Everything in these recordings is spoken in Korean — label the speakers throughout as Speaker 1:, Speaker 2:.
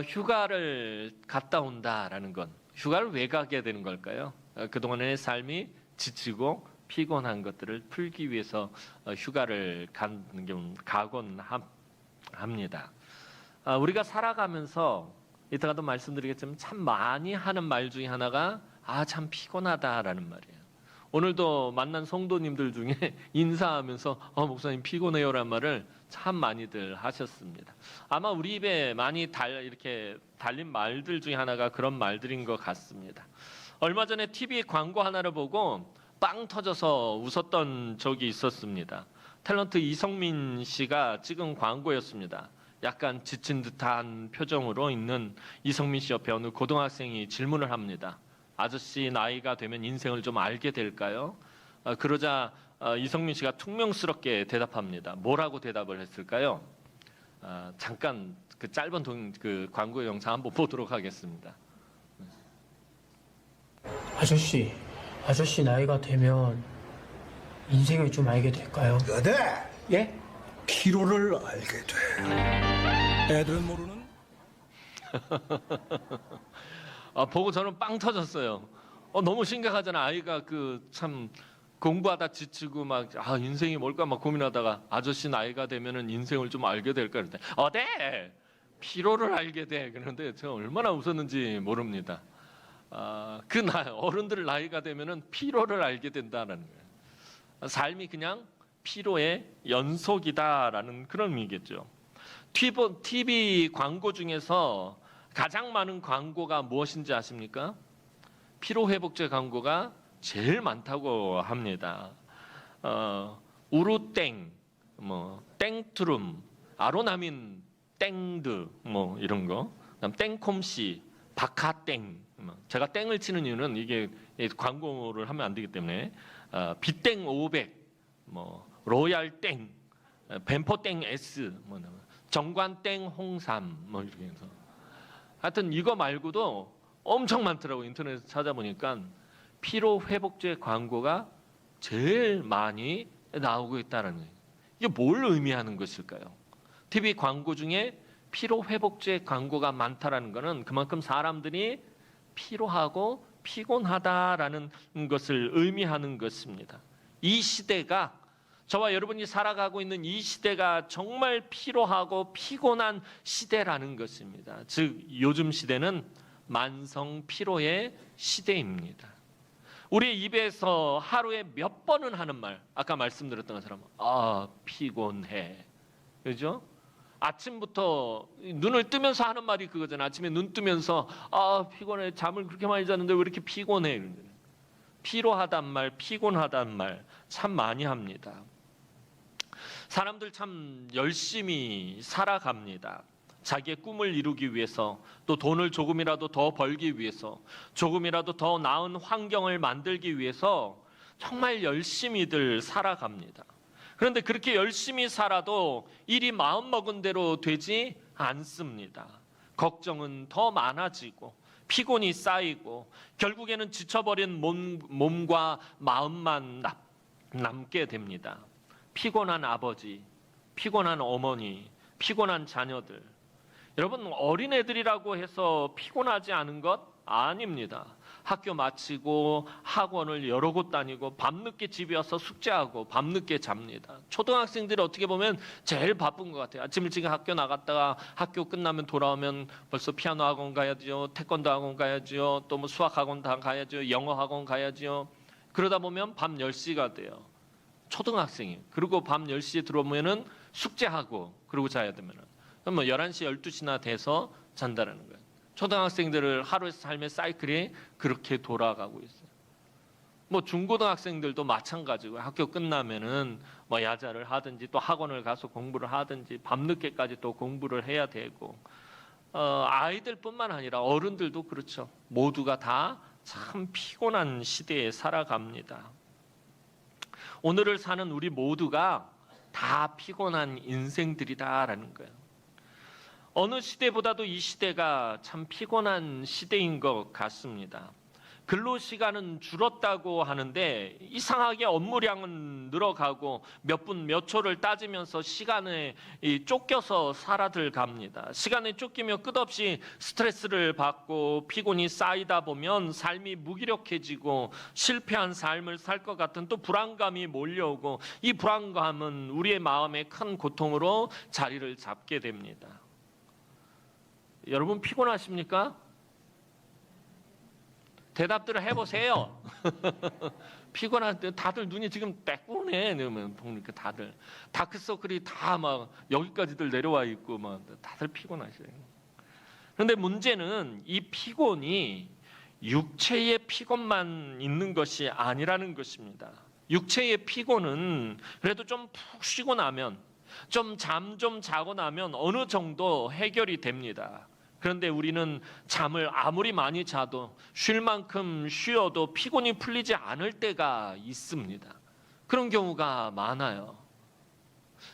Speaker 1: 휴가를 갔다 온다라는 건 휴가를 왜 가게 되는 걸까요? 그동안의 삶이 지치고 피곤한 것들을 풀기 위해서 휴가를 가곤 합니다. 우리가 살아가면서 이따가도 말씀드리겠지만 참 많이 하는 말 중에 하나가 참 피곤하다라는 말이에요. 오늘도 만난 성도님들 중에 인사하면서 목사님 피곤해요라는 말을 참 많이들 하셨습니다. 아마 우리 입에 많이 이렇게 달린 말들 중에 하나가 그런 말들인 것 같습니다. 얼마 전에 TV 광고 하나를 보고 빵 터져서 웃었던 적이 있었습니다. 탤런트 이성민 씨가 찍은 광고였습니다. 약간 지친 듯한 표정으로 있는 이성민 씨 옆에 어느 고등학생이 질문을 합니다. 아저씨 나이가 되면 인생을 좀 알게 될까요? 그러자 이성민 씨가 퉁명스럽게 대답합니다. 뭐라고 대답을 했을까요? 잠깐 그 짧은 그 광고 영상 한번 보도록 하겠습니다.
Speaker 2: 아저씨 나이가 되면 인생을 좀 알게 될까요?
Speaker 3: 네.
Speaker 2: 예?
Speaker 3: 피로를 알게 돼. 애들은 모르는.
Speaker 1: 보고 저는 빵 터졌어요. 너무 심각하잖아. 아이가 참 공부하다 지치고 막 인생이 뭘까 막 고민하다가 아저씨 나이가 되면은 인생을 좀 알게 될까 그랬더니 네. 피로를 알게 돼. 그런데 제가 얼마나 웃었는지 모릅니다. 어른들 나이가 되면은 피로를 알게 된다라는 거예요. 삶이 그냥 피로의 연속이다라는 그런 의미겠죠. TV 광고 중에서 가장 많은 광고가 무엇인지 아십니까? 피로회복제 광고가 제일 많다고 합니다. 우루땡, 땡투룸, 아로나민 땡드, 이런 거. 그다음 땡콤씨, 바카땡. 제가 땡을 치는 이유는 이게 광고를 하면 안 되기 때문에 비땡 500, 로얄땡, 뱀포땡 S, 정관땡 홍삼, 이렇게 해서. 하여튼 이거 말고도 엄청 많더라고요. 인터넷에 찾아보니까 피로 회복제 광고가 제일 많이 나오고 있다는 거예요. 이게 뭘 의미하는 것일까요? TV 광고 중에 피로 회복제 광고가 많다라는 것은 그만큼 사람들이 피로하고 피곤하다라는 것을 의미하는 것입니다. 이 시대가 저와 여러분이 살아가고 있는 이 시대가 정말 피로하고 피곤한 시대라는 것입니다. 즉 요즘 시대는 만성 피로의 시대입니다. 우리의 입에서 하루에 몇 번은 하는 말, 아까 말씀드렸던 것처럼 피곤해, 그죠? 아침부터 눈을 뜨면서 하는 말이 그거잖아요. 아침에 눈 뜨면서 피곤해, 잠을 그렇게 많이 잤는데 왜 이렇게 피곤해? 피로하단 말, 피곤하단 말 참 많이 합니다. 사람들 참 열심히 살아갑니다. 자기의 꿈을 이루기 위해서, 또 돈을 조금이라도 더 벌기 위해서, 조금이라도 더 나은 환경을 만들기 위해서 정말 열심히들 살아갑니다. 그런데 그렇게 열심히 살아도 일이 마음먹은 대로 되지 않습니다. 걱정은 더 많아지고 피곤이 쌓이고 결국에는 지쳐버린 몸과 마음만 남게 됩니다. 피곤한 아버지, 피곤한 어머니, 피곤한 자녀들. 여러분, 어린애들이라고 해서 피곤하지 않은 것 아닙니다. 학교 마치고 학원을 여러 곳 다니고 밤늦게 집에 와서 숙제하고 밤늦게 잡니다. 초등학생들이 어떻게 보면 제일 바쁜 것 같아요. 아침 일찍 학교 나갔다가 학교 끝나면 돌아오면 벌써 피아노 학원 가야죠, 태권도 학원 가야죠, 또 수학 학원 다 가야죠, 영어 학원 가야죠. 그러다 보면 밤 10시가 돼요. 초등학생이. 그리고 밤 10시에 들어오면은 숙제하고 그러고 자야 되면은. 그럼 11시, 12시나 돼서 잔다라는 거예요. 초등학생들을 하루의 삶의 사이클이 그렇게 돌아가고 있어요. 중고등학생들도 마찬가지고 학교 끝나면은 야자를 하든지 또 학원을 가서 공부를 하든지 밤늦게까지 또 공부를 해야 되고 아이들뿐만 아니라 어른들도 그렇죠. 모두가 다 참 피곤한 시대에 살아갑니다. 오늘을 사는 우리 모두가 다 피곤한 인생들이다라는 거예요. 어느 시대보다도 이 시대가 참 피곤한 시대인 것 같습니다. 근로 시간은 줄었다고 하는데 이상하게 업무량은 늘어가고 몇 분 몇 초를 따지면서 시간에 쫓겨서 살아들 갑니다. 시간에 쫓기며 끝없이 스트레스를 받고 피곤이 쌓이다 보면 삶이 무기력해지고 실패한 삶을 살 것 같은 또 불안감이 몰려오고 이 불안감은 우리의 마음에 큰 고통으로 자리를 잡게 됩니다. 여러분 피곤하십니까? 대답들을 해보세요. 피곤할 때 다들 눈이 지금 빼꾸네. 보니까 다들 다크서클이 다 막 여기까지들 내려와 있고 막 다들 피곤하셔요. 그런데 문제는 이 피곤이 육체의 피곤만 있는 것이 아니라는 것입니다. 육체의 피곤은 그래도 좀 푹 쉬고 나면 좀 잠 좀 자고 나면 어느 정도 해결이 됩니다. 그런데 우리는 잠을 아무리 많이 자도 쉴 만큼 쉬어도 피곤이 풀리지 않을 때가 있습니다. 그런 경우가 많아요.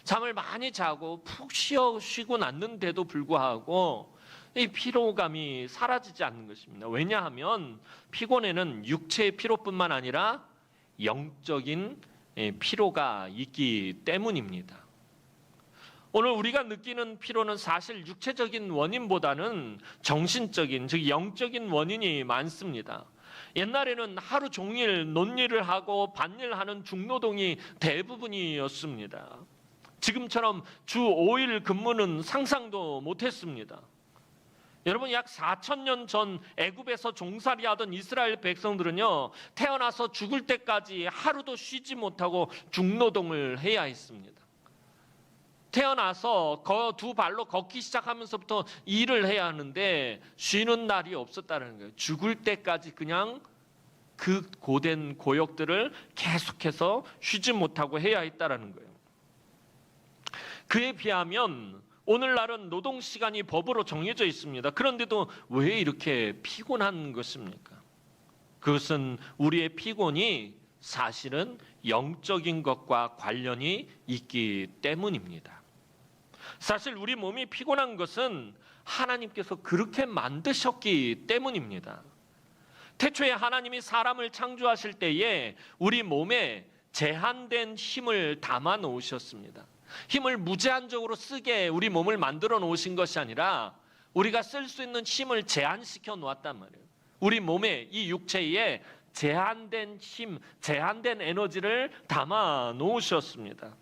Speaker 1: 잠을 많이 자고 푹 쉬고 났는데도 불구하고 이 피로감이 사라지지 않는 것입니다. 왜냐하면 피곤에는 육체의 피로뿐만 아니라 영적인 피로가 있기 때문입니다. 오늘 우리가 느끼는 피로는 사실 육체적인 원인보다는 정신적인, 즉 영적인 원인이 많습니다. 옛날에는 하루 종일 논일을 하고 밭일하는 중노동이 대부분이었습니다. 지금처럼 주 5일 근무는 상상도 못했습니다. 여러분 약 4,000년 전 애굽에서 종살이 하던 이스라엘 백성들은요 태어나서 죽을 때까지 하루도 쉬지 못하고 중노동을 해야 했습니다. 태어나서 두 발로 걷기 시작하면서부터 일을 해야 하는데 쉬는 날이 없었다는 거예요. 죽을 때까지 그냥 그 고된 고역들을 계속해서 쉬지 못하고 해야 했다는 거예요. 그에 비하면 오늘날은 노동 시간이 법으로 정해져 있습니다. 그런데도 왜 이렇게 피곤한 것입니까? 그것은 우리의 피곤이 사실은 영적인 것과 관련이 있기 때문입니다. 사실 우리 몸이 피곤한 것은 하나님께서 그렇게 만드셨기 때문입니다. 태초에 하나님이 사람을 창조하실 때에 우리 몸에 제한된 힘을 담아 놓으셨습니다. 힘을 무제한적으로 쓰게 우리 몸을 만들어 놓으신 것이 아니라 우리가 쓸 수 있는 힘을 제한시켜 놓았단 말이에요. 우리 몸에 이 육체에 제한된 힘, 제한된 에너지를 담아 놓으셨습니다.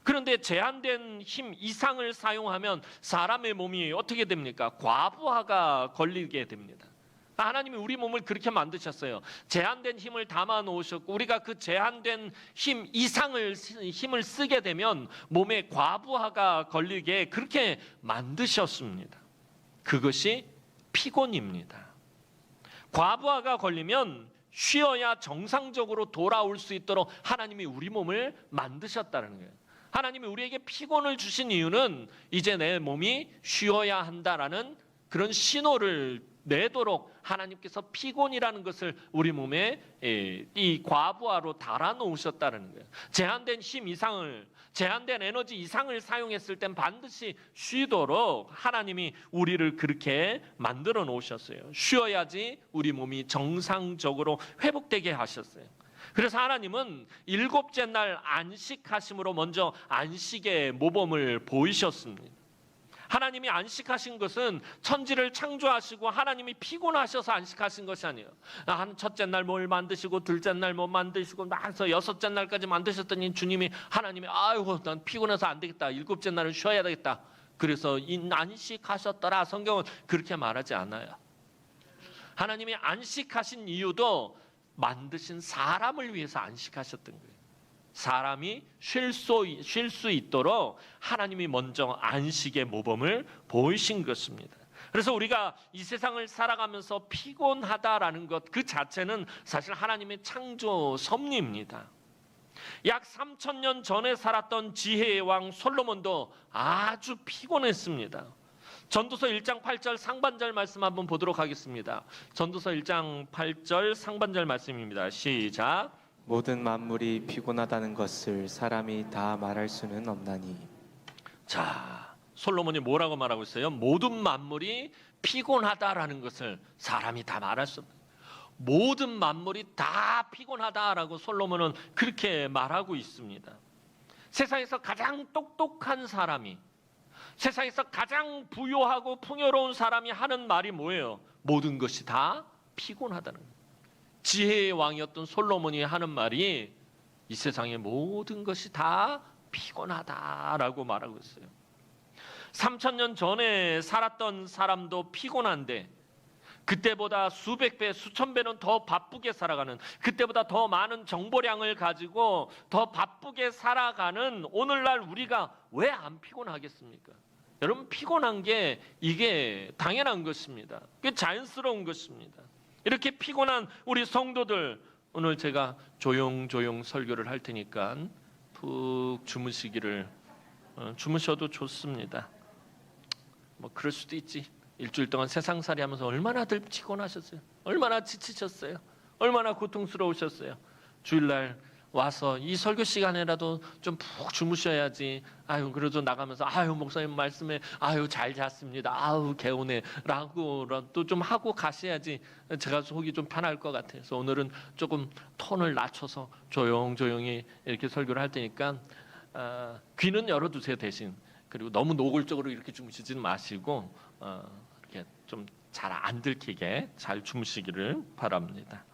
Speaker 1: 그런데 제한된 힘 이상을 사용하면 사람의 몸이 어떻게 됩니까? 과부하가 걸리게 됩니다. 하나님이 우리 몸을 그렇게 만드셨어요. 제한된 힘을 담아 놓으셨고 우리가 그 제한된 힘 이상을 힘을 쓰게 되면 몸에 과부하가 걸리게 그렇게 만드셨습니다. 그것이 피곤입니다. 과부하가 걸리면 쉬어야 정상적으로 돌아올 수 있도록 하나님이 우리 몸을 만드셨다는 거예요. 하나님이 우리에게 피곤을 주신 이유는 이제 내 몸이 쉬어야 한다라는 그런 신호를 내도록 하나님께서 피곤이라는 것을 우리 몸에 이 과부하로 달아 놓으셨다는 거예요. 제한된 힘 이상을, 제한된 에너지 이상을 사용했을 땐 반드시 쉬도록 하나님이 우리를 그렇게 만들어 놓으셨어요. 쉬어야지 우리 몸이 정상적으로 회복되게 하셨어요. 그래서 하나님은 일곱째 날 안식하심으로 먼저 안식의 모범을 보이셨습니다. 하나님이 안식하신 것은 천지를 창조하시고 하나님이 피곤하셔서 안식하신 것이 아니에요. 첫째 날 뭘 만드시고 둘째 날 뭐 만드시고 나서 여섯째 날까지 만드셨더니 주님이 하나님이 아이고 난 피곤해서 안 되겠다. 일곱째 날은 쉬어야 되겠다. 그래서 안식하셨더라. 성경은 그렇게 말하지 않아요. 하나님이 안식하신 이유도 만드신 사람을 위해서 안식하셨던 거예요. 사람이 쉴 수 있도록 하나님이 먼저 안식의 모범을 보이신 것입니다. 그래서 우리가 이 세상을 살아가면서 피곤하다라는 것 그 자체는 사실 하나님의 창조 섭리입니다. 약 3,000년 전에 살았던 지혜의 왕 솔로몬도 아주 피곤했습니다. 전도서 1장 8절 상반절 말씀 한번 보도록 하겠습니다. 전도서 1장 8절 상반절 말씀입니다. 시작.
Speaker 4: 모든 만물이 피곤하다는 것을 사람이 다 말할 수는 없나니.
Speaker 1: 자, 솔로몬이 뭐라고 말하고 있어요? 모든 만물이 피곤하다라는 것을 사람이 다 말할 수 없다. 모든 만물이 다 피곤하다라고 솔로몬은 그렇게 말하고 있습니다. 세상에서 가장 똑똑한 사람이, 세상에서 가장 부유하고 풍요로운 사람이 하는 말이 뭐예요? 모든 것이 다 피곤하다는 거예요. 지혜의 왕이었던 솔로몬이 하는 말이 이 세상의 모든 것이 다 피곤하다라고 말하고 있어요. 3000년 전에 살았던 사람도 피곤한데 그때보다 수백 배, 수천 배는 더 바쁘게 살아가는, 그때보다 더 많은 정보량을 가지고 더 바쁘게 살아가는 오늘날 우리가 왜 안 피곤하겠습니까? 여러분, 피곤한 게 이게 당연한 것입니다. 그게 자연스러운 것입니다. 이렇게 피곤한 우리 성도들, 오늘 제가 조용조용 설교를 할 테니까 푹 주무시기를, 주무셔도 좋습니다. 뭐 그럴 수도 있지. 일주일 동안 세상살이 하면서 얼마나들 피곤하셨어요? 얼마나 지치셨어요? 얼마나 고통스러우셨어요? 주일날 와서 이 설교 시간에라도 좀 푹 주무셔야지. 아유, 그래도 나가면서 아유, 목사님 말씀에 아유, 잘 잤습니다. 아유, 개운해라고 좀 하고 가셔야지 제가 속이 좀 편할 것 같아요. 그래서 오늘은 조금 톤을 낮춰서 조용조용히 이렇게 설교를 할 테니까 귀는 열어두세요, 대신. 그리고 너무 노골적으로 이렇게 주무시지는 마시고 이렇게 좀 잘 안 들키게 잘 주무시기를 바랍니다.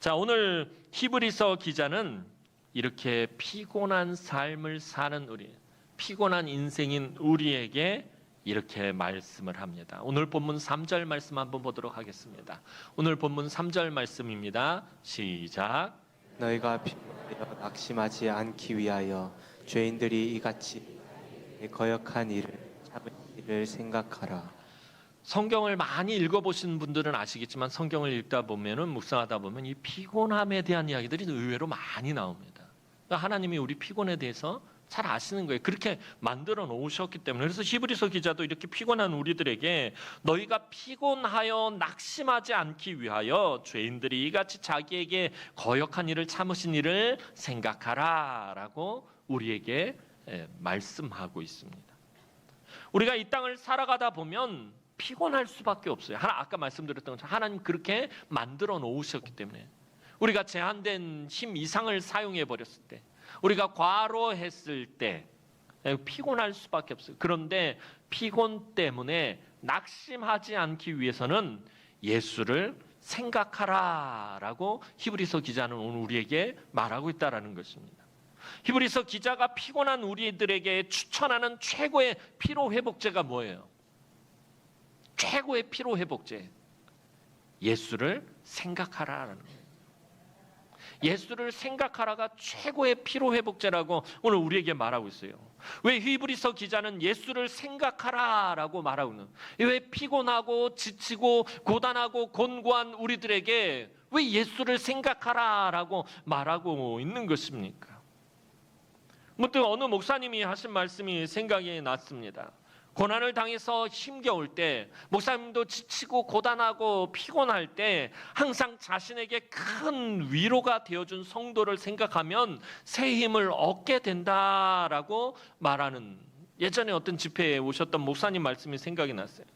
Speaker 1: 자, 오늘 히브리서 기자는 이렇게 피곤한 삶을 사는 우리, 피곤한 인생인 우리에게 이렇게 말씀을 합니다. 오늘 본문 3절 말씀 한번 보도록 하겠습니다. 오늘 본문 3절 말씀입니다. 시작.
Speaker 4: 너희가 피곤하여 낙심하지 않기 위하여 죄인들이 이같이 거역한 일을 참을 일을 생각하라.
Speaker 1: 성경을 많이 읽어보신 분들은 아시겠지만 성경을 읽다 보면은, 묵상하다 보면 이 피곤함에 대한 이야기들이 의외로 많이 나옵니다. 그러니까 하나님이 우리 피곤에 대해서 잘 아시는 거예요. 그렇게 만들어 놓으셨기 때문에. 그래서 히브리서 기자도 이렇게 피곤한 우리들에게 너희가 피곤하여 낙심하지 않기 위하여 죄인들이 이같이 자기에게 거역한 일을 참으신 일을 생각하라 라고 우리에게 말씀하고 있습니다. 우리가 이 땅을 살아가다 보면 피곤할 수밖에 없어요. 아까 말씀드렸던 것처럼 하나님 그렇게 만들어 놓으셨기 때문에. 우리가 제한된 힘 이상을 사용해 버렸을 때, 우리가 과로했을 때 피곤할 수밖에 없어요. 그런데 피곤 때문에 낙심하지 않기 위해서는 예수를 생각하라라고 히브리서 기자는 오늘 우리에게 말하고 있다라는 것입니다. 히브리서 기자가 피곤한 우리들에게 추천하는 최고의 피로 회복제가 뭐예요? 최고의 피로 회복제, 예수를 생각하라라는 거예요. 예수를 생각하라가 최고의 피로 회복제라고 오늘 우리에게 말하고 있어요. 왜 히브리서 기자는 예수를 생각하라라고 말하고 있는? 왜 피곤하고 지치고 고단하고 곤고한 우리들에게 왜 예수를 생각하라라고 말하고 있는 것입니까? 문득 어느 목사님이 하신 말씀이 생각이 났습니다. 고난을 당해서 힘겨울 때, 목사님도 지치고 고단하고 피곤할 때 항상 자신에게 큰 위로가 되어준 성도를 생각하면 새 힘을 얻게 된다라고 말하는, 예전에 어떤 집회에 오셨던 목사님 말씀이 생각이 났어요.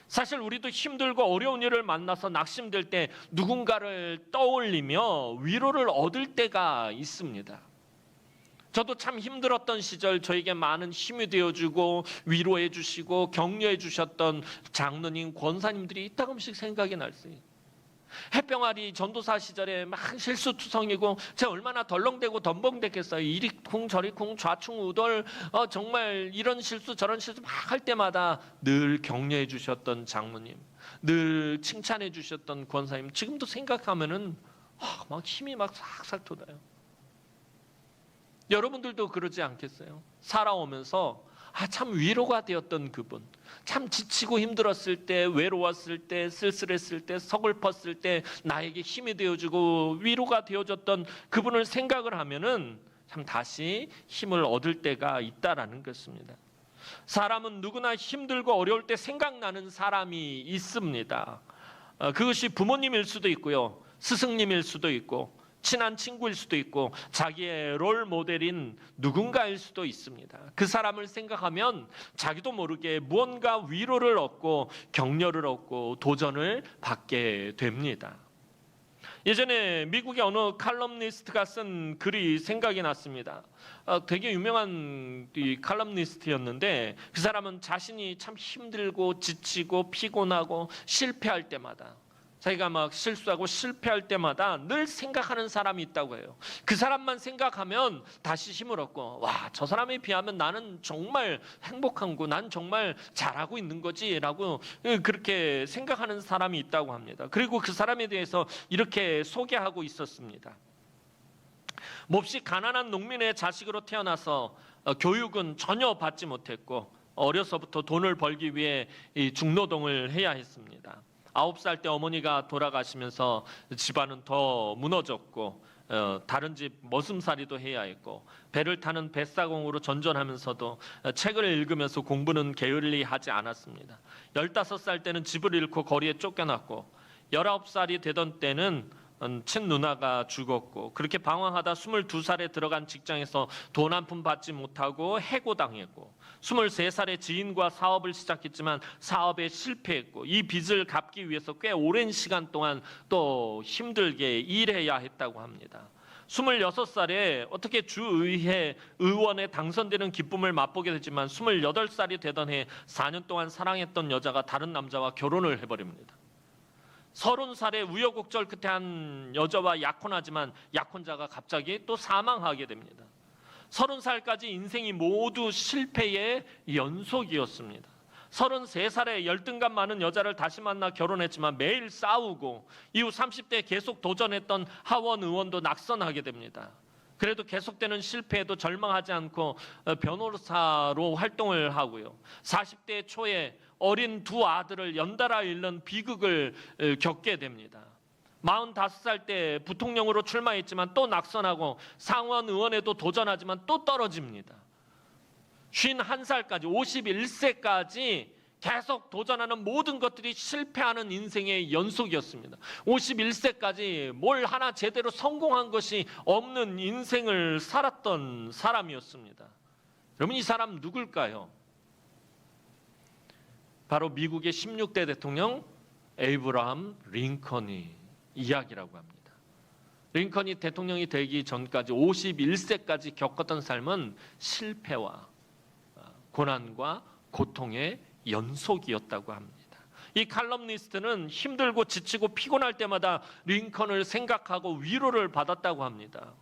Speaker 1: 사실 우리도 힘들고 어려운 일을 만나서 낙심될 때 누군가를 떠올리며 위로를 얻을 때가 있습니다. 저도 참 힘들었던 시절 저에게 많은 힘이 되어주고 위로해 주시고 격려해 주셨던 장로님, 권사님들이 이따금씩 생각이 났어요. 햇병아리 전도사 시절에 막 실수투성이고 제가 얼마나 덜렁대고 덤벙댔겠어요. 이리 쿵 저리 쿵 좌충우돌 정말 이런 실수 저런 실수 막 할 때마다 늘 격려해 주셨던 장로님, 늘 칭찬해 주셨던 권사님, 지금도 생각하면은 막 힘이 막 싹싹 돋아요. 여러분들도 그러지 않겠어요? 살아오면서 참 위로가 되었던 그분, 참 지치고 힘들었을 때, 외로웠을 때, 쓸쓸했을 때, 서글펐을 때 나에게 힘이 되어주고 위로가 되어줬던 그분을 생각을 하면은 참 다시 힘을 얻을 때가 있다라는 것입니다. 사람은 누구나 힘들고 어려울 때 생각나는 사람이 있습니다. 그것이 부모님일 수도 있고요, 스승님일 수도 있고, 친한 친구일 수도 있고, 자기의 롤 모델인 누군가일 수도 있습니다. 그 사람을 생각하면 자기도 모르게 무언가 위로를 얻고 격려를 얻고 도전을 받게 됩니다. 예전에 미국의 어느 칼럼니스트가 쓴 글이 생각이 났습니다. 되게 유명한 이 칼럼니스트였는데 그 사람은 자신이 참 힘들고 지치고 피곤하고 실패할 때마다, 자기가 막 실수하고 실패할 때마다 늘 생각하는 사람이 있다고 해요. 그 사람만 생각하면 다시 힘을 얻고, 와, 저 사람에 비하면 나는 정말 행복한 거, 난 정말 잘하고 있는 거지라고 그렇게 생각하는 사람이 있다고 합니다. 그리고 그 사람에 대해서 이렇게 소개하고 있었습니다. 몹시 가난한 농민의 자식으로 태어나서 교육은 전혀 받지 못했고 어려서부터 돈을 벌기 위해 이 중노동을 해야 했습니다. 9살 때 어머니가 돌아가시면서 집안은 더 무너졌고 다른 집 머슴살이도 해야 했고 배를 타는 뱃사공으로 전전하면서도 책을 읽으면서 공부는 게을리 하지 않았습니다. 15살 때는 집을 잃고 거리에 쫓겨났고 19살이 되던 때는 친누나가 죽었고 그렇게 방황하다 22살에 들어간 직장에서 돈 한 푼 받지 못하고 해고당했고 23살에 지인과 사업을 시작했지만 사업에 실패했고 이 빚을 갚기 위해서 꽤 오랜 시간 동안 또 힘들게 일해야 했다고 합니다. 26살에 어떻게 주의회 의원에 당선되는 기쁨을 맛보게 되지만 28살이 되던 해 4년 동안 사랑했던 여자가 다른 남자와 결혼을 해버립니다. 30살에 우여곡절 끝에 한 여자와 약혼하지만 약혼자가 갑자기 또 사망하게 됩니다. 30살까지 인생이 모두 실패의 연속이었습니다. 33살에 열등감 많은 여자를 다시 만나 결혼했지만 매일 싸우고 이후 30대에 계속 도전했던 하원 의원도 낙선하게 됩니다. 그래도 계속되는 실패에도 절망하지 않고 변호사로 활동을 하고요. 40대 초에 어린 두 아들을 연달아 잃는 비극을 겪게 됩니다. 45살 때 부통령으로 출마했지만 또 낙선하고 상원 의원에도 도전하지만 또 떨어집니다. 51살까지 51세까지 계속 도전하는 모든 것들이 실패하는 인생의 연속이었습니다. 51세까지 뭘 하나 제대로 성공한 것이 없는 인생을 살았던 사람이었습니다. 여러분, 이 사람 누굴까요? 바로 미국의 16대 대통령 에이브라함 링컨이 이야기라고 합니다. 링컨이 대통령이 되기 전까지 51세까지 겪었던 삶은 실패와 고난과 고통의 연속이었다고 합니다. 이 칼럼니스트는 힘들고 지치고 피곤할 때마다 링컨을 생각하고 위로를 받았다고 합니다.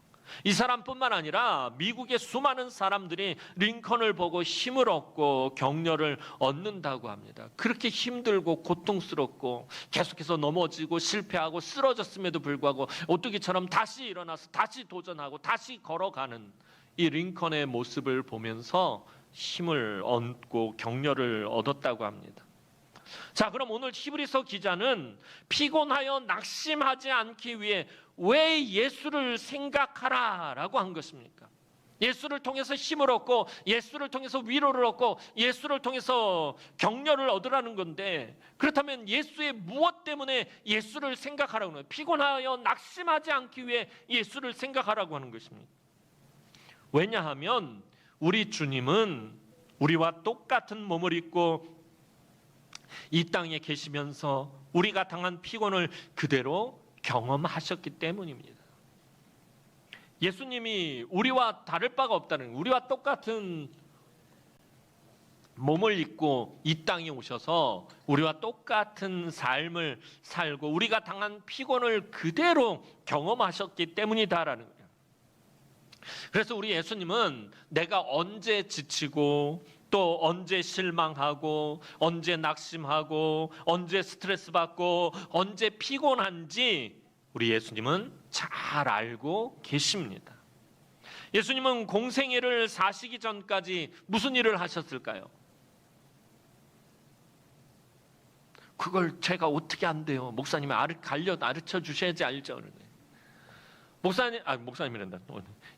Speaker 1: 이 사람뿐만 아니라 미국의 수많은 사람들이 링컨을 보고 힘을 얻고 격려를 얻는다고 합니다. 그렇게 힘들고 고통스럽고 계속해서 넘어지고 실패하고 쓰러졌음에도 불구하고 오뚜기처럼 다시 일어나서 다시 도전하고 다시 걸어가는 이 링컨의 모습을 보면서 힘을 얻고 격려를 얻었다고 합니다. 자, 그럼 오늘 히브리서 기자는 피곤하여 낙심하지 않기 위해 왜 예수를 생각하라라고 한 것입니까? 예수를 통해서 힘을 얻고 예수를 통해서 위로를 얻고 예수를 통해서 격려를 얻으라는 건데, 그렇다면 예수의 무엇 때문에 예수를 생각하라고 하는 거예요? 피곤하여 낙심하지 않기 위해 예수를 생각하라고 하는 것입니다. 왜냐하면 우리 주님은 우리와 똑같은 몸을 입고 이 땅에 계시면서 우리가 당한 피곤을 그대로 경험하셨기 때문입니다. 예수님이 우리와 다를 바가 없다는, 우리와 똑같은 몸을 입고 이 땅에 오셔서 우리와 똑같은 삶을 살고 우리가 당한 피곤을 그대로 경험하셨기 때문이다라는 거예요. 그래서 우리 예수님은 내가 언제 지치고 또 언제 실망하고 언제 낙심하고 언제 스트레스 받고 언제 피곤한지 우리 예수님은 잘 알고 계십니다. 예수님은 공생애를 사시기 전까지 무슨 일을 하셨을까요? 그걸 제가 어떻게 안 돼요? 목사님이 가르쳐 주셔야지 알죠. 목사님이란다.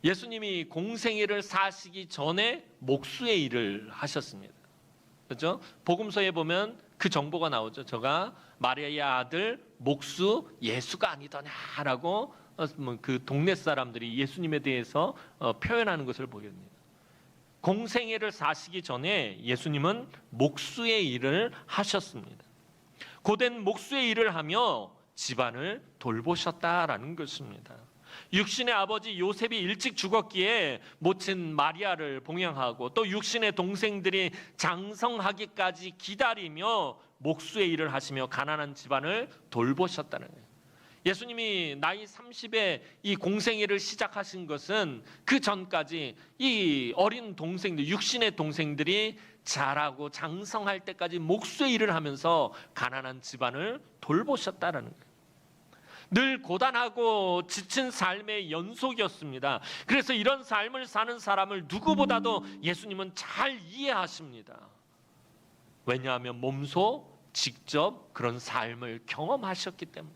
Speaker 1: 예수님이 공생애를 사시기 전에 목수의 일을 하셨습니다. 그렇죠? 복음서에 보면 그 정보가 나오죠. 저가 마리아의 아들 목수 예수가 아니더냐라고 그 동네 사람들이 예수님에 대해서 표현하는 것을 보게 됩니다. 공생애를 사시기 전에 예수님은 목수의 일을 하셨습니다. 고된 목수의 일을 하며 집안을 돌보셨다라는 것입니다. 육신의 아버지 요셉이 일찍 죽었기에 모친 마리아를 봉양하고 또 육신의 동생들이 장성하기까지 기다리며 목수의 일을 하시며 가난한 집안을 돌보셨다는 거예요. 예수님이 나이 30에 이 공생애를 시작하신 것은 그 전까지 이 어린 동생들, 육신의 동생들이 자라고 장성할 때까지 목수의 일을 하면서 가난한 집안을 돌보셨다라는 거예요. 늘 고단하고 지친 삶의 연속이었습니다. 그래서 이런 삶을 사는 사람을 누구보다도 예수님은 잘 이해하십니다. 왜냐하면 몸소 직접 그런 삶을 경험하셨기 때문에.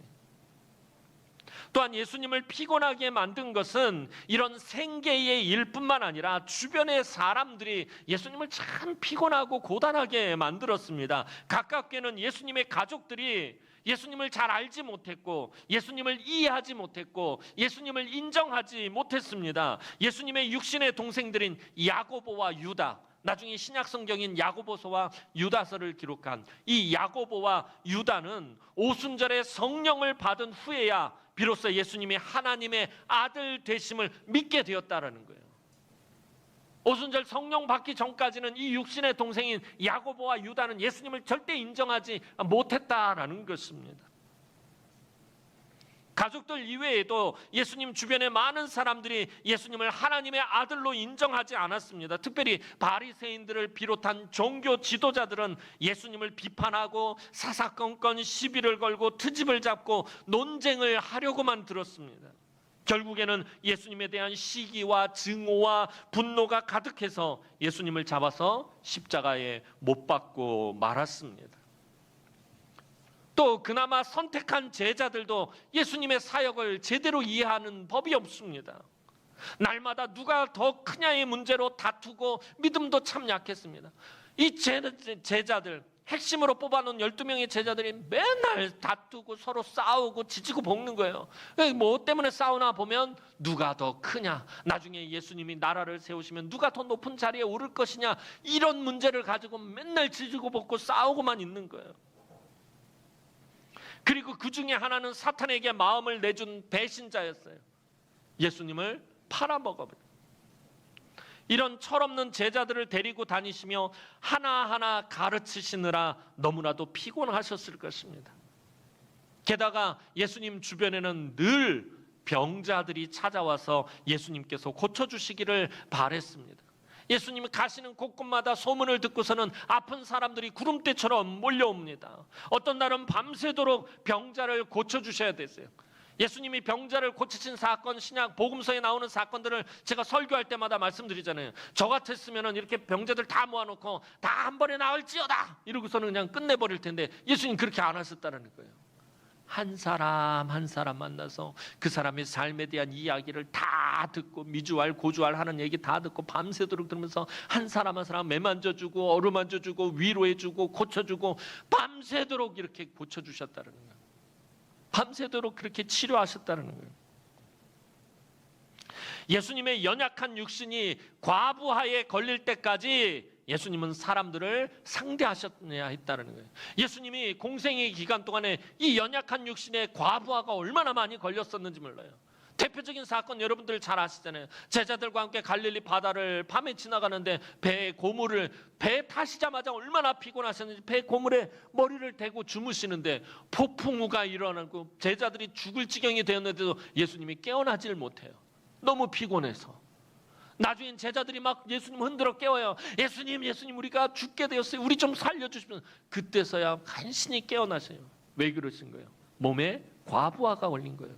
Speaker 1: 또한 예수님을 피곤하게 만든 것은 이런 생계의 일뿐만 아니라 주변의 사람들이 예수님을 참 피곤하고 고단하게 만들었습니다. 가깝게는 예수님의 가족들이 예수님을 잘 알지 못했고 예수님을 이해하지 못했고 예수님을 인정하지 못했습니다. 예수님의 육신의 동생들인 야고보와 유다, 나중에 신약 성경인 야고보서와 유다서를 기록한 이 야고보와 유다는 오순절에 성령을 받은 후에야 비로소 예수님이 하나님의 아들 되심을 믿게 되었다라는 거예요. 오순절 성령 받기 전까지는 이 육신의 동생인 야고보와 유다는 예수님을 절대 인정하지 못했다라는 것입니다. 가족들 이외에도 예수님 주변의 많은 사람들이 예수님을 하나님의 아들로 인정하지 않았습니다. 특별히 바리새인들을 비롯한 종교 지도자들은 예수님을 비판하고 사사건건 시비를 걸고 트집을 잡고 논쟁을 하려고만 들었습니다. 결국에는 예수님에 대한 시기와 증오와 분노가 가득해서 예수님을 잡아서 십자가에 못 박고 말았습니다. 또 그나마 선택한 제자들도 예수님의 사역을 제대로 이해하는 법이 없습니다. 날마다 누가 더 크냐의 문제로 다투고 믿음도 참 약했습니다. 이 제자들, 핵심으로 뽑아놓은 12명의 제자들이 맨날 다투고 서로 싸우고 지지고 볶는 거예요. 뭐 때문에 싸우나 보면 누가 더 크냐, 나중에 예수님이 나라를 세우시면 누가 더 높은 자리에 오를 것이냐, 이런 문제를 가지고 맨날 지지고 볶고 싸우고만 있는 거예요. 그리고 그 중에 하나는 사탄에게 마음을 내준 배신자였어요. 예수님을 팔아먹어버려요. 이런 철없는 제자들을 데리고 다니시며 하나하나 가르치시느라 너무나도 피곤하셨을 것입니다. 게다가 예수님 주변에는 늘 병자들이 찾아와서 예수님께서 고쳐주시기를 바랬습니다. 예수님이 가시는 곳곳마다 소문을 듣고서는 아픈 사람들이 구름대처럼 몰려옵니다. 어떤 날은 밤새도록 병자를 고쳐주셔야 됐어요. 예수님이 병자를 고치신 사건, 신약 복음서에 나오는 사건들을 제가 설교할 때마다 말씀드리잖아요. 저 같았으면 이렇게 병자들 다 모아놓고 다 한 번에 나을지어다 이러고서는 그냥 끝내버릴 텐데 예수님 그렇게 안 하셨다는 거예요. 한 사람 한 사람 만나서 그 사람의 삶에 대한 이야기를 다 듣고 미주알 고주알 하는 얘기 다 듣고 밤새도록 들으면서 한 사람 한 사람 매만져주고 어루만져주고 위로해주고 고쳐주고 밤새도록 이렇게 고쳐주셨다는 거예요. 밤새도록 그렇게 치료하셨다는 거예요. 예수님의 연약한 육신이 과부하에 걸릴 때까지 예수님은 사람들을 상대하셨어야 했다는 거예요. 예수님이 공생의 기간 동안에 이 연약한 육신에 과부하가 얼마나 많이 걸렸었는지 몰라요. 대표적인 사건 여러분들 잘 아시잖아요. 제자들과 함께 갈릴리 바다를 밤에 지나가는데 배에 타시자마자 얼마나 피곤하셨는지 배 고물에 머리를 대고 주무시는데 폭풍우가 일어나고 제자들이 죽을 지경이 되었는데도 예수님이 깨어나질 못해요. 너무 피곤해서. 나중엔 제자들이 막 예수님 흔들어 깨워요. 예수님 우리가 죽게 되었어요. 우리 좀 살려주시면 그때서야 간신히 깨어나세요. 왜 그러신 거예요? 몸에 과부하가 걸린 거예요.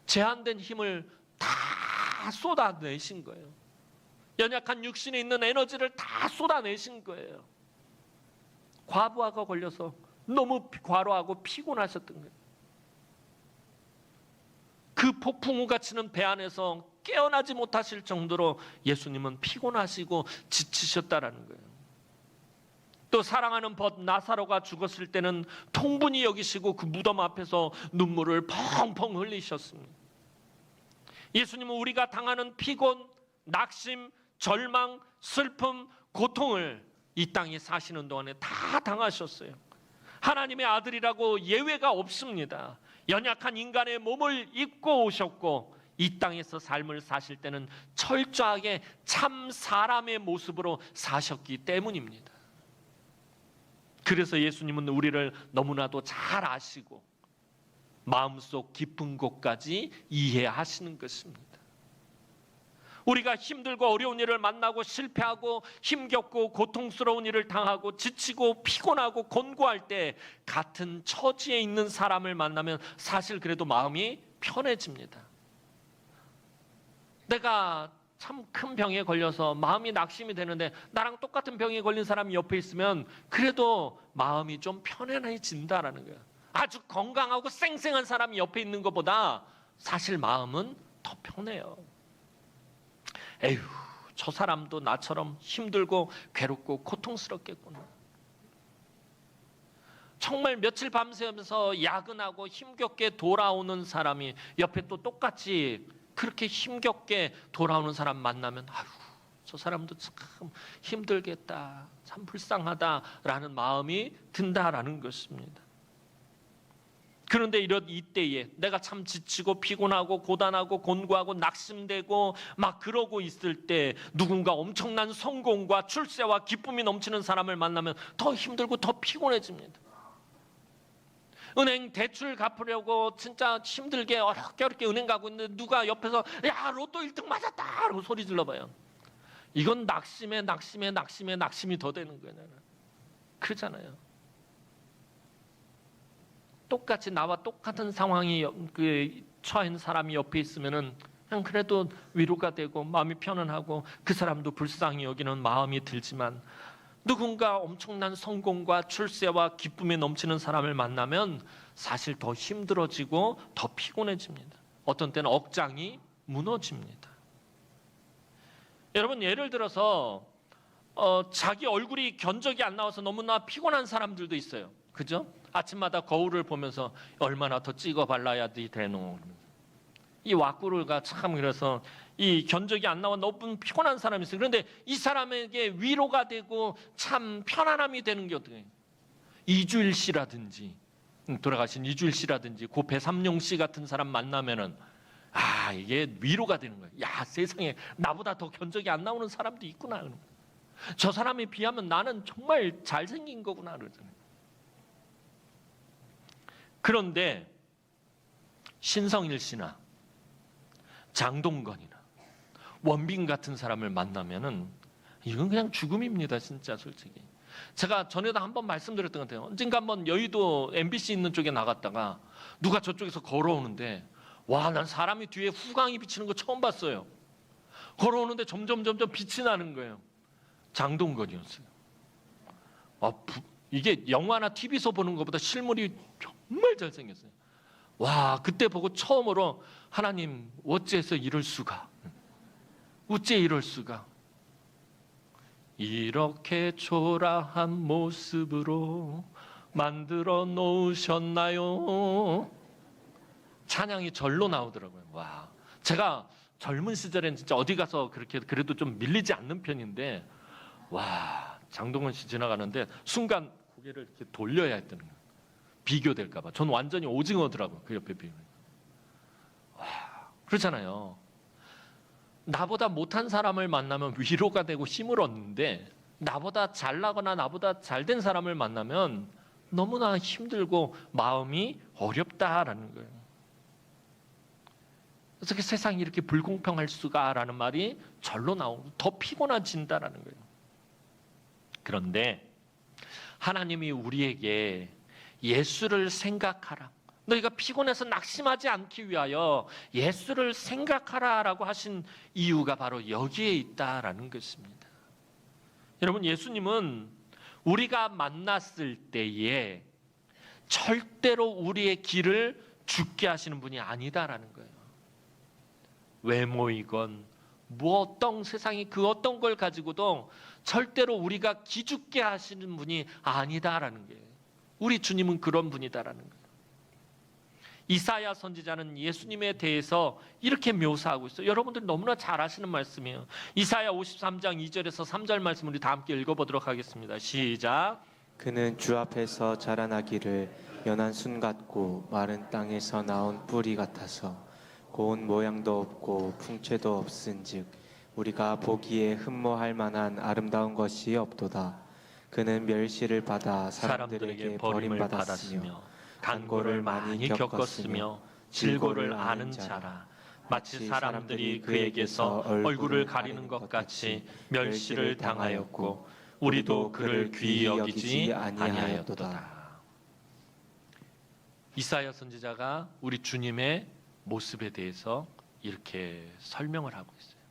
Speaker 1: 제한된 힘을 다 쏟아내신 거예요. 연약한 육신에 있는 에너지를 다 쏟아내신 거예요. 과부하가 걸려서 너무 과로하고 피곤하셨던 거예요. 그 폭풍우가 치는 배 안에서 깨어나지 못하실 정도로 예수님은 피곤하시고 지치셨다라는 거예요. 또 사랑하는 벗 나사로가 죽었을 때는 통분히 여기시고 그 무덤 앞에서 눈물을 펑펑 흘리셨습니다. 예수님은 우리가 당하는 피곤, 낙심, 절망, 슬픔, 고통을 이 땅에 사시는 동안에 다 당하셨어요. 하나님의 아들이라고 예외가 없습니다. 연약한 인간의 몸을 입고 오셨고 이 땅에서 삶을 사실 때는 철저하게 참 사람의 모습으로 사셨기 때문입니다. 그래서 예수님은 우리를 너무나도 잘 아시고 마음속 깊은 곳까지 이해하시는 것입니다. 우리가 힘들고 어려운 일을 만나고 실패하고 힘겹고 고통스러운 일을 당하고 지치고 피곤하고 곤고할 때 같은 처지에 있는 사람을 만나면 사실 그래도 마음이 편해집니다. 내가 참 큰 병에 걸려서 마음이 낙심이 되는데 나랑 똑같은 병에 걸린 사람이 옆에 있으면 그래도 마음이 좀 편안해진다라는 거예요. 아주 건강하고 쌩쌩한 사람이 옆에 있는 것보다 사실 마음은 더 편해요. 에휴, 저 사람도 나처럼 힘들고 괴롭고 고통스럽겠구나. 정말 며칠 밤새면서 야근하고 힘겹게 돌아오는 사람이 옆에 또 똑같이 그렇게 힘겹게 돌아오는 사람 만나면 아휴, 저 사람도 참 힘들겠다, 참 불쌍하다라는 마음이 든다라는 것입니다. 그런데 이때에 내가 참 지치고 피곤하고 고단하고 곤고하고 낙심되고 막 그러고 있을 때 누군가 엄청난 성공과 출세와 기쁨이 넘치는 사람을 만나면 더 힘들고 더 피곤해집니다. 은행 대출 갚으려고 진짜 힘들게 어렵게 은행 가고 있는데 누가 옆에서 야 로또 1등 맞았다 라고 소리 질러봐요. 이건 낙심이 더 되는 거예요. 그러잖아요. 똑같이 나와 똑같은 상황이 처해 있는 사람이 옆에 있으면은 그냥 그래도 위로가 되고 마음이 편안하고 그 사람도 불쌍히 여기는 마음이 들지만 누군가 엄청난 성공과 출세와 기쁨에 넘치는 사람을 만나면 사실 더 힘들어지고 더 피곤해집니다. 어떤 때는 억장이 무너집니다. 여러분 예를 들어서 자기 얼굴이 견적이 안 나와서 너무나 피곤한 사람들도 있어요. 그죠? 아침마다 거울을 보면서 얼마나 더 찍어 발라야 되노. 이 왁구를가 참 그래서 이 견적이 안 나와 너무 피곤한 사람이 있어요. 그런데 이 사람에게 위로가 되고 참 편안함이 되는 게 어떻게? 이주일 씨라든지 돌아가신 이주일 씨라든지 고 배삼룡 씨 같은 사람 만나면은 이게 위로가 되는 거예요. 야 세상에 나보다 더 견적이 안 나오는 사람도 있구나. 저 사람에 비하면 나는 정말 잘생긴 거구나 그러잖아요. 그런데 신성일 씨나 장동건이나 원빈 같은 사람을 만나면은 이건 그냥 죽음입니다, 진짜 솔직히. 제가 전에도 한번 말씀드렸던 것 같아요. 언젠가 한번 여의도 MBC 있는 쪽에 나갔다가 누가 저쪽에서 걸어오는데 와, 난 사람이 뒤에 후광이 비치는 거 처음 봤어요. 걸어오는데 점점 빛이 나는 거예요. 장동건이었어요. 이게 영화나 TV에서 보는 것보다 실물이 정말 잘생겼어요. 와, 그때 보고 처음으로 하나님 어째서 이럴 수가, 어째 이럴 수가, 이렇게 초라한 모습으로 만들어 놓으셨나요? 찬양이 절로 나오더라고요. 와, 제가 젊은 시절엔 진짜 어디 가서 그렇게 그래도 좀 밀리지 않는 편인데, 와, 장동건 씨 지나가는데 순간 고개를 이렇게 돌려야 했다는 거예요. 비교될까봐. 전 완전히 오징어더라고요. 그 옆에 비교는. 와, 그렇잖아요. 나보다 못한 사람을 만나면 위로가 되고 힘을 얻는데 나보다 잘나거나 나보다 잘된 사람을 만나면 너무나 힘들고 마음이 어렵다라는 거예요. 어떻게 세상이 이렇게 불공평할 수가 라는 말이 절로 나오고 더 피곤해진다라는 거예요. 그런데 하나님이 우리에게 예수를 생각하라, 너희가 피곤해서 낙심하지 않기 위하여 예수를 생각하라라고 하신 이유가 바로 여기에 있다라는 것입니다. 여러분, 예수님은 우리가 만났을 때에 절대로 우리의 길을 죽게 하시는 분이 아니다라는 거예요. 외모이건 어떤 세상이 그 어떤 걸 가지고도 절대로 우리가 기죽게 하시는 분이 아니다라는 거예요. 우리 주님은 그런 분이다라는 거예요. 이사야 선지자는 예수님에 대해서 이렇게 묘사하고 있어요. 여러분들 너무나 잘 아시는 말씀이에요. 이사야 53장 2절에서 3절 말씀 우리 다 함께 읽어보도록 하겠습니다. 시작.
Speaker 4: 그는 주 앞에서 자라나기를 연한 순 같고 마른 땅에서 나온 뿌리 같아서 고운 모양도 없고 풍채도 없은즉 우리가 보기에 흠모할 만한 아름다운 것이 없도다. 그는 멸시를 받아 사람들에게 버림받았으며 간고를 많이 겪었으며 질고를 아는 자라. 마치 사람들이 그에게서 얼굴을 가리는 것 같이 멸시를 당하였고 우리도 그를 귀히 여기지 아니하였도다.
Speaker 1: 이사야 선지자가 우리 주님의 모습에 대해서 이렇게 설명을 하고 있어요.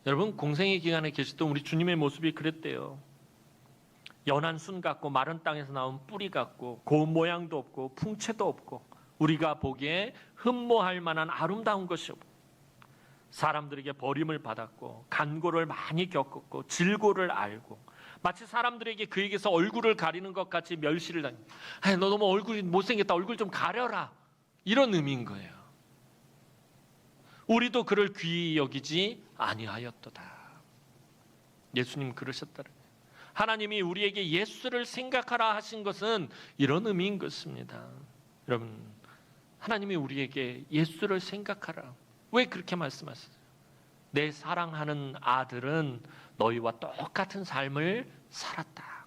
Speaker 1: 여러분, 공생의 기간에 계셨던 우리 주님의 모습이 그랬대요. 연한 순 같고 마른 땅에서 나온 뿌리 같고 고운 모양도 없고 풍채도 없고 우리가 보기에 흠모할 만한 아름다운 것이 없고 사람들에게 버림을 받았고 간고를 많이 겪었고 질고를 알고 마치 사람들에게 그에게서 얼굴을 가리는 것 같이 멸시를 당해. 너 너무 얼굴이 못생겼다. 얼굴 좀 가려라. 이런 의미인 거예요. 우리도 그를 귀히 여기지 아니하였도다. 예수님 그러셨다는 거예요. 하나님이 우리에게 예수를 생각하라 하신 것은 이런 의미인 것입니다. 여러분, 하나님이 우리에게 예수를 생각하라. 왜 그렇게 말씀하셨어요? 내 사랑하는 아들은 너희와 똑같은 삶을 살았다.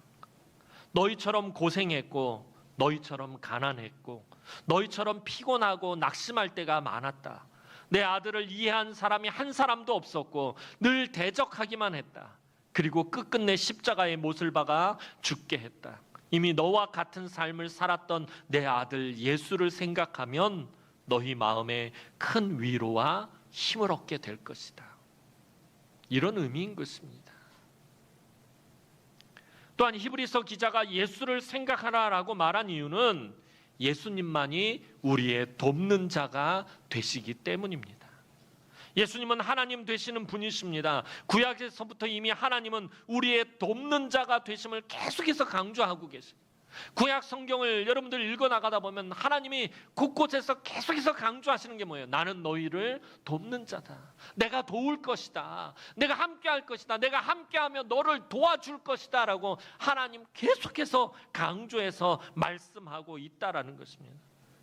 Speaker 1: 너희처럼 고생했고 너희처럼 가난했고 너희처럼 피곤하고 낙심할 때가 많았다. 내 아들을 이해한 사람이 한 사람도 없었고 늘 대적하기만 했다. 그리고 끝끝내 십자가의 못을 박아 죽게 했다. 이미 너와 같은 삶을 살았던 내 아들 예수를 생각하면 너희 마음에 큰 위로와 힘을 얻게 될 것이다. 이런 의미인 것입니다. 또한 히브리서 기자가 예수를 생각하라라고 말한 이유는 예수님만이 우리의 돕는 자가 되시기 때문입니다. 예수님은 하나님 되시는 분이십니다. 구약에서부터 이미 하나님은 우리의 돕는 자가 되심을 계속해서 강조하고 계십니다. 구약 성경을 여러분들 읽어나가다 보면 하나님이 곳곳에서 계속해서 강조하시는 게 뭐예요? 나는 너희를 돕는 자다. 내가 도울 것이다. 내가 함께할 것이다. 내가 함께하며 너를 도와줄 것이다 라고 하나님 계속해서 강조해서 말씀하고 있다라는 것입니다.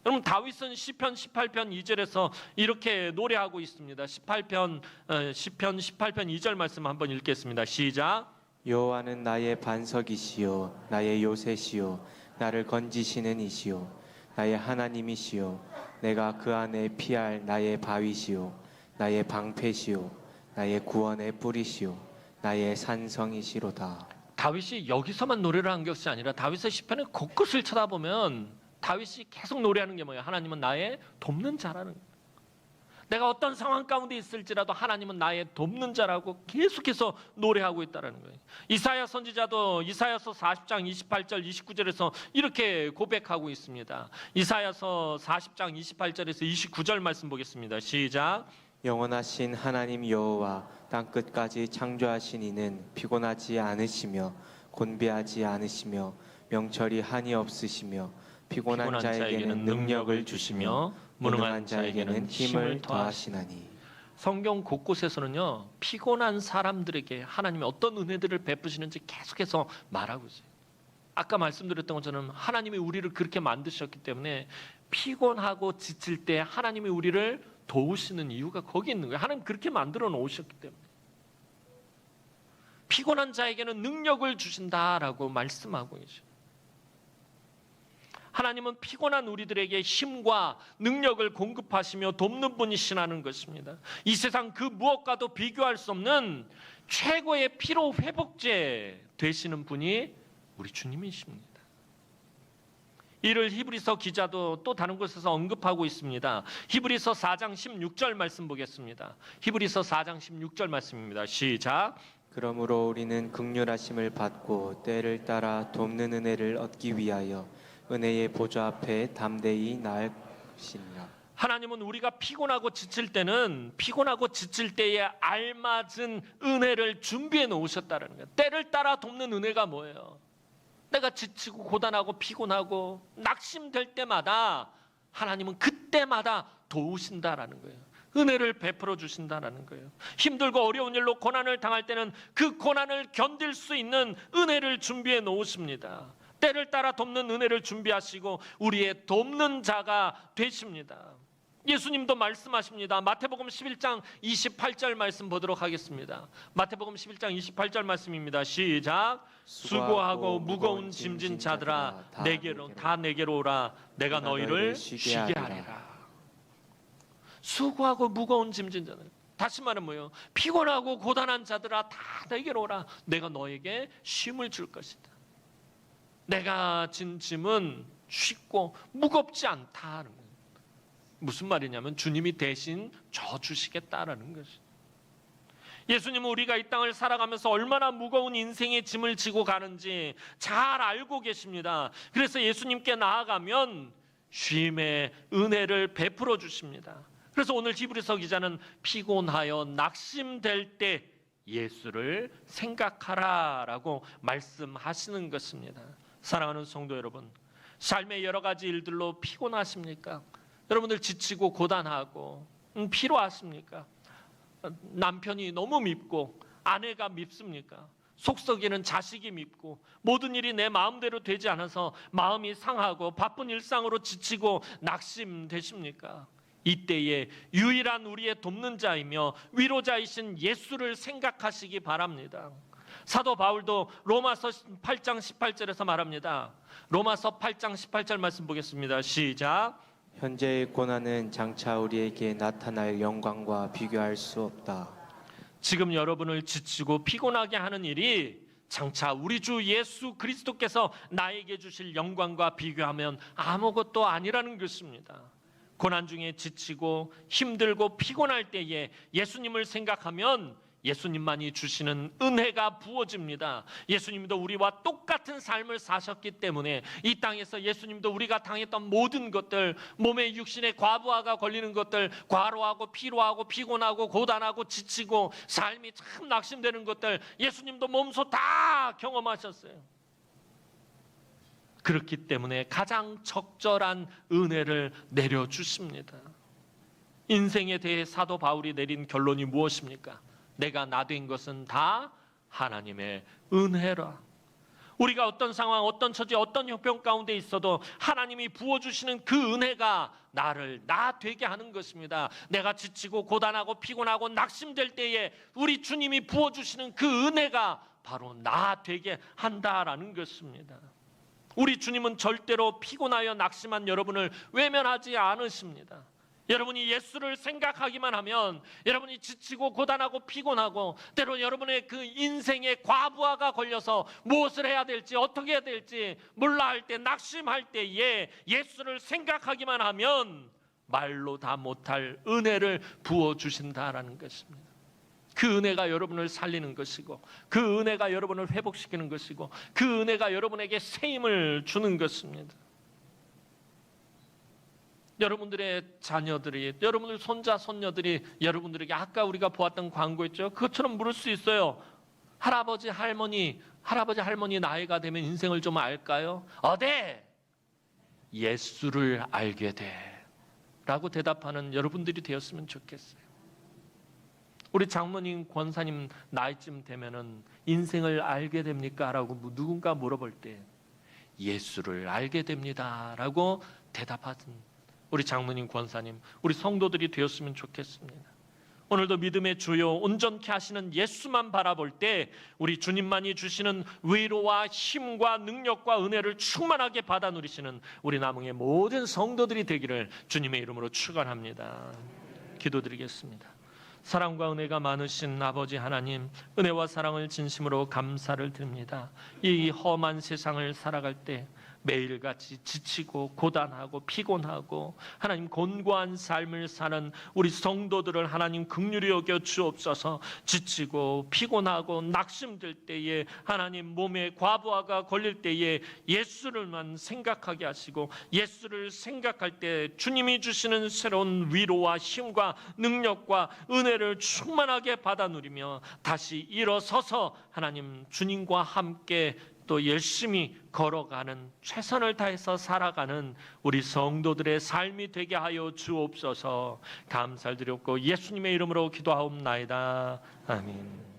Speaker 1: 여러분, 다윗은 시편 18편 2절에서 이렇게 노래하고 있습니다. 시편 18편 2절 말씀 한번 읽겠습니다. 시작.
Speaker 4: 여호와는 나의 반석이시요 나의 요새시요 나를 건지시는 이시요 나의 하나님이시요 내가 그 안에 피할 나의 바위시요 나의 방패시요 나의 구원의 뿌리시요 나의 산성이시로다. 다윗이
Speaker 1: 여기서만 노래를 한 것이 아니라 다윗의 시편의 곳곳을 쳐다보면 다윗이 계속 노래하는 게 뭐예요? 하나님은 나의 돕는 자라는 거예요. 내가 어떤 상황 가운데 있을지라도 하나님은 나의 돕는 자라고 계속해서 노래하고 있다는 거예요. 이사야 선지자도 이사야서 40장 28절 29절에서 이렇게 고백하고 있습니다. 이사야서 40장 28절에서 29절 말씀 보겠습니다. 시작.
Speaker 4: 영원하신 하나님 여호와 땅끝까지 창조하신 이는 피곤하지 않으시며 곤비하지 않으시며 명철이 한이 없으시며 피곤한 자에게는 능력을 주시며 무능한 자에게는 힘을 더하시나니.
Speaker 1: 성경 곳곳에서는요, 피곤한 사람들에게 하나님이 어떤 은혜들을 베푸시는지 계속해서 말하고 있어요. 아까 말씀드렸던 것처럼 하나님이 우리를 그렇게 만드셨기 때문에 피곤하고 지칠 때 하나님이 우리를 도우시는 이유가 거기 있는 거예요. 하나님 그렇게 만들어 놓으셨기 때문에. 피곤한 자에게는 능력을 주신다라고 말씀하고 계셔요. 하나님은 피곤한 우리들에게 힘과 능력을 공급하시며 돕는 분이시라는 것입니다. 이 세상 그 무엇과도 비교할 수 없는 최고의 피로 회복제 되시는 분이 우리 주님이십니다. 이를 히브리서 기자도 또 다른 곳에서 언급하고 있습니다. 히브리서 4장 16절 말씀 보겠습니다. 히브리서 4장 16절 말씀입니다. 시작.
Speaker 4: 그러므로 우리는 긍휼하심을 받고 때를 따라 돕는 은혜를 얻기 위하여 은혜의 보좌 앞에 담대히 나아가시니라.
Speaker 1: 하나님은 우리가 피곤하고 지칠 때는 피곤하고 지칠 때에 알맞은 은혜를 준비해 놓으셨다는 거예요. 때를 따라 돕는 은혜가 뭐예요? 내가 지치고 고단하고 피곤하고 낙심될 때마다 하나님은 그때마다 도우신다라는 거예요. 은혜를 베풀어 주신다라는 거예요. 힘들고 어려운 일로 고난을 당할 때는 그 고난을 견딜 수 있는 은혜를 준비해 놓으십니다. 때를 따라 돕는 은혜를 준비하시고 우리의 돕는 자가 되십니다. 예수님도 말씀하십니다. 마태복음 11장 28절 말씀 보도록 하겠습니다. 마태복음 11장 28절 말씀입니다. 시작. 수고하고 무거운 짐진 자들아 내게로 오라. 내가 너희를 쉬게 하리라. 수고하고 무거운 짐진 자들. 다시 말하면 뭐예요? 피곤하고 고단한 자들아 다 내게로 오라. 내가 너에게 쉼을 줄 것이다. 내가 진 짐은 쉽고 무겁지 않다는 거예요. 무슨 말이냐면 주님이 대신 져주시겠다라는 것이죠. 예수님은 우리가 이 땅을 살아가면서 얼마나 무거운 인생의 짐을 지고 가는지 잘 알고 계십니다. 그래서 예수님께 나아가면 쉼의 은혜를 베풀어 주십니다. 그래서 오늘 히브리서 기자는 피곤하여 낙심될 때 예수를 생각하라라고 말씀하시는 것입니다. 사랑하는 성도 여러분, 삶의 여러 가지 일들로 피곤하십니까? 여러분들 지치고 고단하고 피로하십니까? 남편이 너무 밉고 아내가 밉습니까? 속썩이는 자식이 밉고 모든 일이 내 마음대로 되지 않아서 마음이 상하고 바쁜 일상으로 지치고 낙심되십니까? 이때에 유일한 우리의 돕는 자이며 위로자이신 예수를 생각하시기 바랍니다. 사도 바울도 로마서 8장 18절에서 말합니다. 로마서 8장 18절 말씀 보겠습니다. 시작.
Speaker 4: 현재의 고난은 장차 우리에게 나타날 영광과 비교할 수 없다.
Speaker 1: 지금 여러분을 지치고 피곤하게 하는 일이 장차 우리 주 예수 그리스도께서 나에게 주실 영광과 비교하면 아무것도 아니라는 것입니다. 고난 중에 지치고 힘들고 피곤할 때에 예수님을 생각하면 예수님만이 주시는 은혜가 부어집니다. 예수님도 우리와 똑같은 삶을 사셨기 때문에 이 땅에서 예수님도 우리가 당했던 모든 것들, 몸의 육신의 과부하가 걸리는 것들, 과로하고 피로하고 피곤하고 고단하고 지치고 삶이 참 낙심되는 것들 예수님도 몸소 다 경험하셨어요. 그렇기 때문에 가장 적절한 은혜를 내려주십니다. 인생에 대해 사도 바울이 내린 결론이 무엇입니까? 내가 나 된 것은 다 하나님의 은혜라. 우리가 어떤 상황, 어떤 처지, 어떤 형편 가운데 있어도 하나님이 부어주시는 그 은혜가 나를 나 되게 하는 것입니다. 내가 지치고 고단하고 피곤하고 낙심될 때에 우리 주님이 부어주시는 그 은혜가 바로 나 되게 한다라는 것입니다. 우리 주님은 절대로 피곤하여 낙심한 여러분을 외면하지 않으십니다. 여러분이 예수를 생각하기만 하면 여러분이 지치고 고단하고 피곤하고 때로 여러분의 그 인생의 과부하가 걸려서 무엇을 해야 될지 어떻게 해야 될지 몰라 할 때 낙심할 때에 예수를 생각하기만 하면 말로 다 못할 은혜를 부어주신다라는 것입니다. 그 은혜가 여러분을 살리는 것이고 그 은혜가 여러분을 회복시키는 것이고 그 은혜가 여러분에게 새 힘을 주는 것입니다. 여러분들의 자녀들이, 여러분들 손자, 손녀들이 여러분들에게 아까 우리가 보았던 광고 있죠? 그것처럼 물을 수 있어요. 할아버지, 할머니 나이가 되면 인생을 좀 알까요? 네. 예수를 알게 돼. 라고 대답하는 여러분들이 되었으면 좋겠어요. 우리 장모님, 권사님 나이쯤 되면은 인생을 알게 됩니까? 라고 누군가 물어볼 때 예수를 알게 됩니다. 라고 대답하는 우리 장모님, 권사님, 우리 성도들이 되었으면 좋겠습니다. 오늘도 믿음의 주요 온전케 하시는 예수만 바라볼 때 우리 주님만이 주시는 위로와 힘과 능력과 은혜를 충만하게 받아 누리시는 우리 남흥의 모든 성도들이 되기를 주님의 이름으로 축원합니다. 기도드리겠습니다. 사랑과 은혜가 많으신 아버지 하나님, 은혜와 사랑을 진심으로 감사를 드립니다. 이 험한 세상을 살아갈 때 매일같이 지치고 고단하고 피곤하고 하나님 곤고한 삶을 사는 우리 성도들을 하나님 긍휼히 여겨 주옵소서. 지치고 피곤하고 낙심될 때에 하나님 몸에 과부하가 걸릴 때에 예수를만 생각하게 하시고 예수를 생각할 때 주님이 주시는 새로운 위로와 힘과 능력과 은혜를 충만하게 받아 누리며 다시 일어서서 하나님 주님과 함께 또 열심히 걸어가는, 최선을 다해서 살아가는 우리 성도들의 삶이 되게 하여 주옵소서. 감사를 드렸고 예수님의 이름으로 기도하옵나이다. 아멘.